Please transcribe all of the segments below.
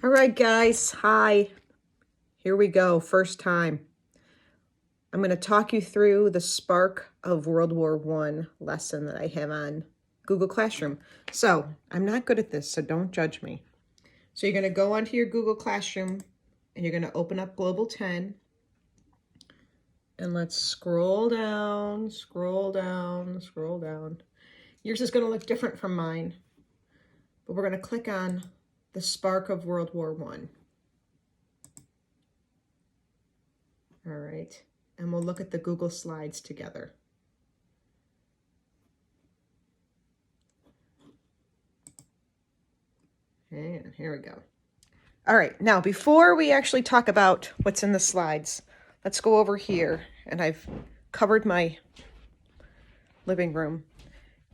All right, guys. Hi. Here we go. First time. I'm going to talk you through the Spark of World War I lesson that I have on Google Classroom. So I'm not good at this, so don't judge me. So you're going to go onto your Google Classroom and you're going to open up Global 10. And let's scroll down, scroll down, scroll down. Yours is going to look different from mine. But we're going to click on the Spark of World War I. All right, and we'll look at the Google Slides together. And here we go. All right, now before we actually talk about what's in the slides, let's go over here. And I've covered my living room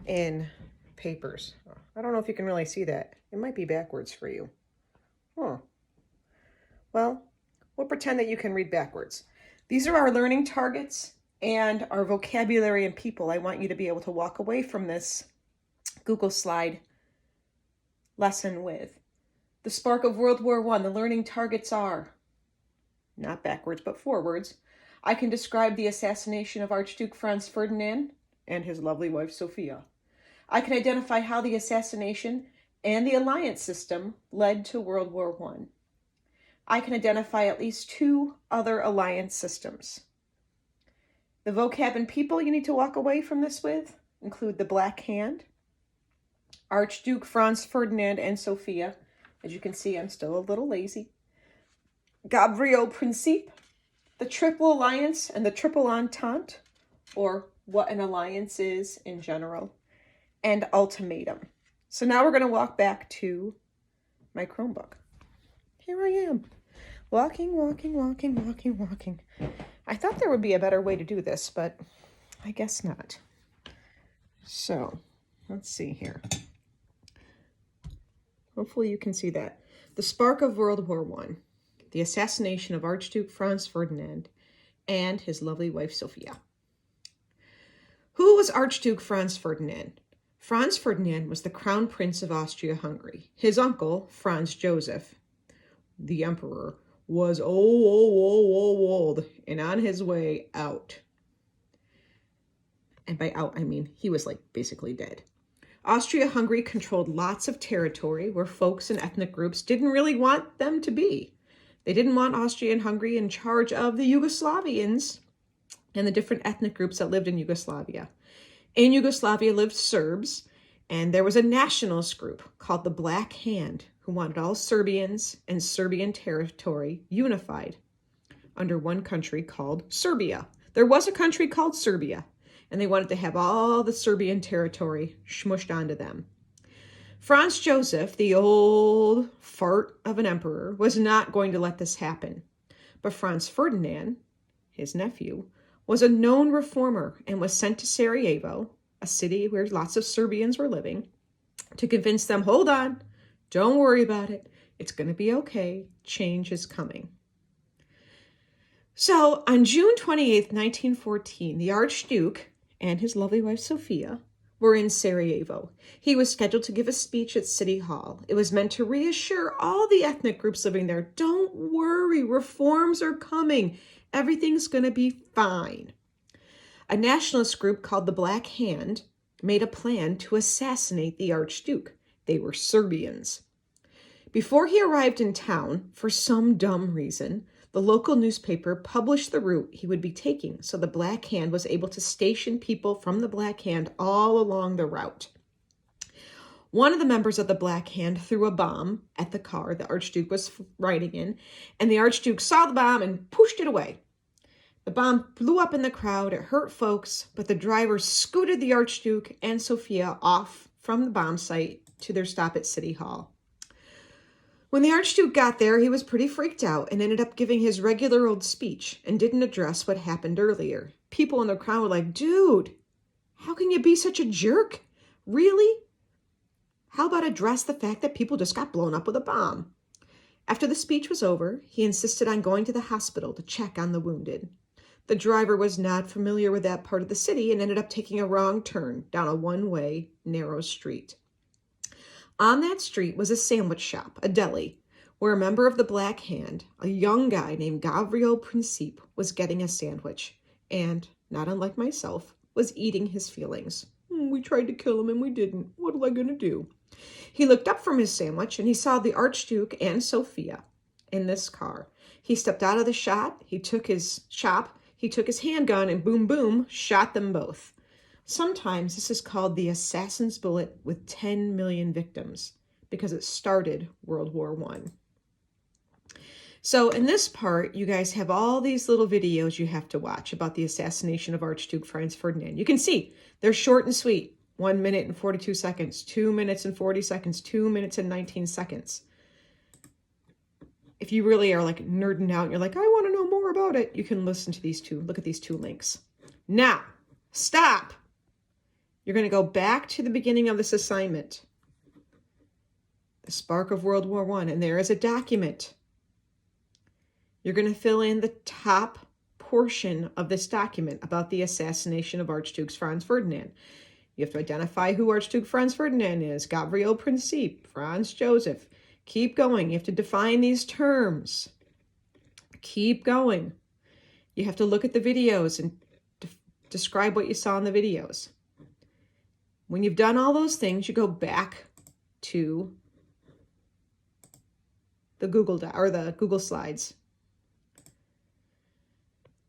in papers. I don't know if you can really see that. It might be backwards for you. Huh. Well, we'll pretend that you can read backwards. These are our learning targets and our vocabulary and people. I want you to be able to walk away from this Google slide lesson with. The Spark of World War I, the learning targets are, not backwards, but forwards. I can describe the assassination of Archduke Franz Ferdinand and his lovely wife, Sophia. I can identify how the assassination and the alliance system led to World War I. I can identify at least 2 other alliance systems. The vocab and people you need to walk away from this with include the Black Hand, Archduke Franz Ferdinand and Sophia. As you can see, I'm still a little lazy. Gabriel Principe, the Triple Alliance and the Triple Entente, or what an alliance is in general, and ultimatum. So now we're going to walk back to my Chromebook. Here I am, walking. I thought there would be a better way to do this, but I guess not. So let's see here. Hopefully you can see that. The Spark of World War I, the assassination of Archduke Franz Ferdinand and his lovely wife, Sophia. Who was Archduke Franz Ferdinand? Franz Ferdinand was the Crown Prince of Austria-Hungary. His uncle, Franz Joseph, the emperor, was old and on his way out. And by out, I mean he was like basically dead. Austria-Hungary controlled lots of territory where folks and ethnic groups didn't really want them to be. They didn't want Austria and Hungary in charge of the Yugoslavians and the different ethnic groups that lived in Yugoslavia. In Yugoslavia lived Serbs, and there was a nationalist group called the Black Hand who wanted all Serbians and Serbian territory unified under one country called Serbia. There was a country called Serbia, and they wanted to have all the Serbian territory smushed onto them. Franz Joseph, the old fart of an emperor, was not going to let this happen. But Franz Ferdinand, his nephew, was a known reformer and was sent to Sarajevo, a city where lots of Serbians were living, to convince them, hold on, don't worry about it. It's going to be okay. Change is coming. So on June 28th, 1914, the Archduke and his lovely wife, Sophia, were in Sarajevo. He was scheduled to give a speech at City Hall. It was meant to reassure all the ethnic groups living there, don't worry, reforms are coming. Everything's going to be fine. A nationalist group called the Black Hand made a plan to assassinate the Archduke. They were Serbians. Before he arrived in town, for some dumb reason, the local newspaper published the route he would be taking, so the Black Hand was able to station people from the Black Hand all along the route. One of the members of the Black Hand threw a bomb at the car the Archduke was riding in, and the Archduke saw the bomb and pushed it away. The bomb blew up in the crowd, it hurt folks, but the driver scooted the Archduke and Sophia off from the bomb site to their stop at City Hall. When the Archduke got there, he was pretty freaked out and ended up giving his regular old speech and didn't address what happened earlier. People in the crowd were like, dude, how can you be such a jerk? Really? How about address the fact that people just got blown up with a bomb? After the speech was over, he insisted on going to the hospital to check on the wounded. The driver was not familiar with that part of the city and ended up taking a wrong turn down a one-way, narrow street. On that street was a sandwich shop, a deli, where a member of the Black Hand, a young guy named Gavrilo Principe, was getting a sandwich and, not unlike myself, was eating his feelings. We tried to kill him and we didn't. What am I going to do? He looked up from his sandwich and he saw the Archduke and Sophia in this car. He stepped out of the shop, he took his handgun and boom, boom, shot them both. Sometimes this is called the assassin's bullet with 10 million victims because it started World War I. So in this part, you guys have all these little videos you have to watch about the assassination of Archduke Franz Ferdinand. You can see they're short and sweet. 1 minute and 42 seconds, 2 minutes and 40 seconds, 2 minutes and 19 seconds. If you really are like nerding out and you're like, I want to know more about it, you can listen to these two. Look at these two links. Now, stop. You're going to go back to the beginning of this assignment. The Spark of World War I. And there is a document. You're going to fill in the top portion of this document about the assassination of Archduke Franz Ferdinand. You have to identify who Archduke Franz Ferdinand is. Gavrilo Principe, Franz Joseph. Keep going. You have to define these terms. Keep going. You have to look at the videos and describe what you saw in the videos. When you've done all those things, you go back to the Google Slides.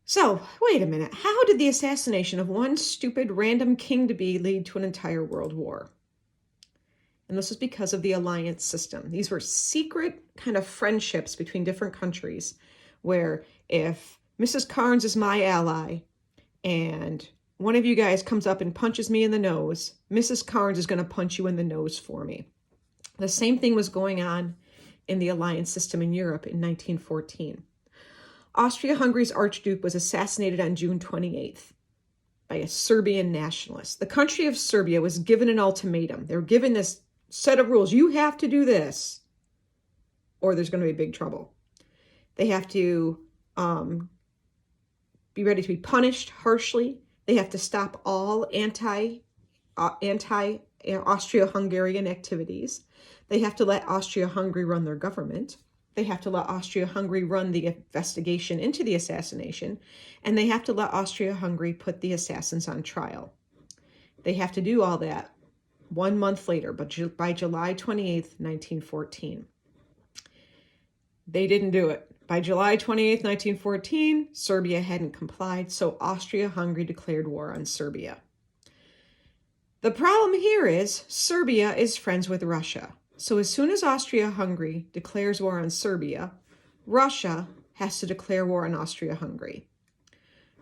So, wait a minute. How did the assassination of one stupid random king-to-be lead to an entire world war? And this is because of the alliance system. These were secret kind of friendships between different countries where if Mrs. Carnes is my ally and one of you guys comes up and punches me in the nose, Mrs. Carnes is going to punch you in the nose for me. The same thing was going on in the alliance system in Europe in 1914. Austria-Hungary's Archduke was assassinated on June 28th by a Serbian nationalist. The country of Serbia was given an ultimatum. They were given this set of rules. You have to do this or there's going to be big trouble. They have to be ready to be punished harshly. They have to stop all anti-Austria-Hungarian activities. They have to let Austria-Hungary run their government. They have to let Austria-Hungary run the investigation into the assassination, and they have to let Austria-Hungary put the assassins on trial. They have to do all that 1 month later, but by July 28th, 1914. They didn't do it. By July 28th, 1914, Serbia hadn't complied, so Austria-Hungary declared war on Serbia. The problem here is Serbia is friends with Russia. So as soon as Austria-Hungary declares war on Serbia, Russia has to declare war on Austria-Hungary.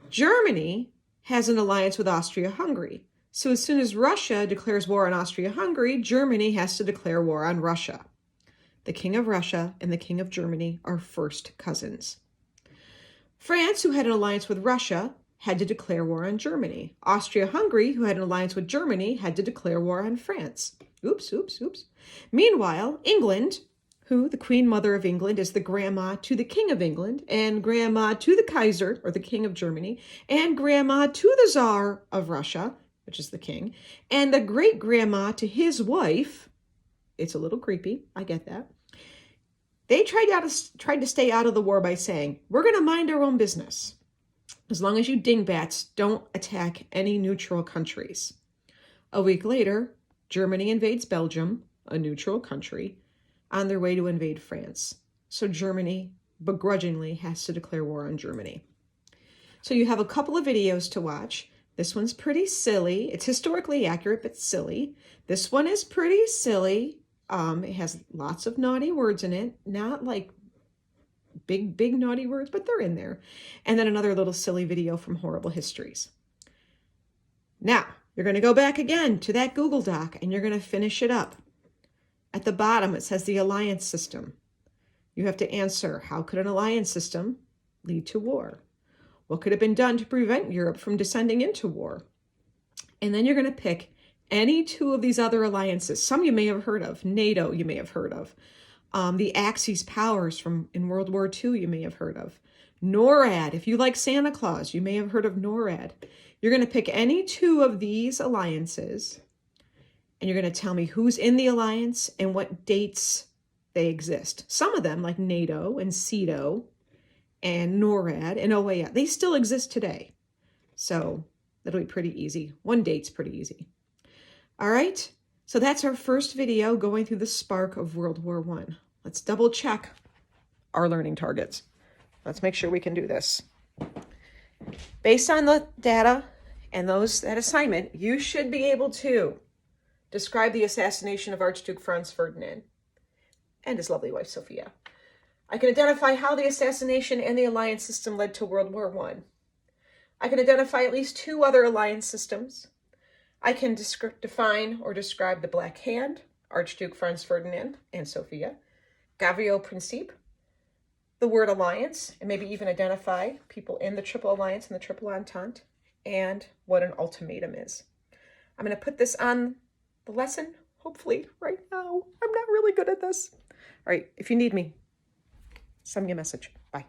Germany has an alliance with Austria-Hungary. So as soon as Russia declares war on Austria-Hungary, Germany has to declare war on Russia. The King of Russia and the King of Germany are first cousins. France, who had an alliance with Russia, had to declare war on Germany. Austria-Hungary, who had an alliance with Germany, had to declare war on France. Oops, oops, oops. Meanwhile, England, who the Queen Mother of England is the grandma to the King of England, and grandma to the Kaiser, or the King of Germany, and grandma to the Tsar of Russia, which is the king, and the great-grandma to his wife. It's a little creepy, I get that. They tried to stay out of the war by saying, we're going to mind our own business. As long as you dingbats don't attack any neutral countries. A week later, Germany invades Belgium, a neutral country, on their way to invade France. So Germany begrudgingly has to declare war on Germany. So you have a couple of videos to watch. This one's pretty silly. It's historically accurate, but silly. This one is pretty silly. It has lots of naughty words in it. Not like big naughty words, but they're in there. And then another little silly video from Horrible Histories. Now, you're going to go back again to that Google Doc and you're going to finish it up. At the bottom, it says the alliance system. You have to answer, how could an alliance system lead to war? What could have been done to prevent Europe from descending into war? And then you're going to pick any two of these other alliances. Some you may have heard of. NATO you may have heard of. The Axis powers from in World War II you may have heard of. NORAD, if you like Santa Claus, you may have heard of NORAD. You're going to pick any two of these alliances, and you're going to tell me who's in the alliance and what dates they exist. Some of them, like NATO and CETO and NORAD and OAS, they still exist today. So that'll be pretty easy. One date's pretty easy. All right, so that's our first video going through the spark of World War I. Let's double check our learning targets. Let's make sure we can do this. Based on the data and that assignment, you should be able to describe the assassination of Archduke Franz Ferdinand and his lovely wife, Sophia. I can identify how the assassination and the alliance system led to World War I. I can identify at least 2 other alliance systems. I can define or describe the Black Hand, Archduke Franz Ferdinand and Sophia, Gavio Principe, the word alliance, and maybe even identify people in the Triple Alliance and the Triple Entente, and what an ultimatum is. I'm going to put this on the lesson, hopefully, right now. I'm not really good at this. All right, if you need me, send me a message. Bye.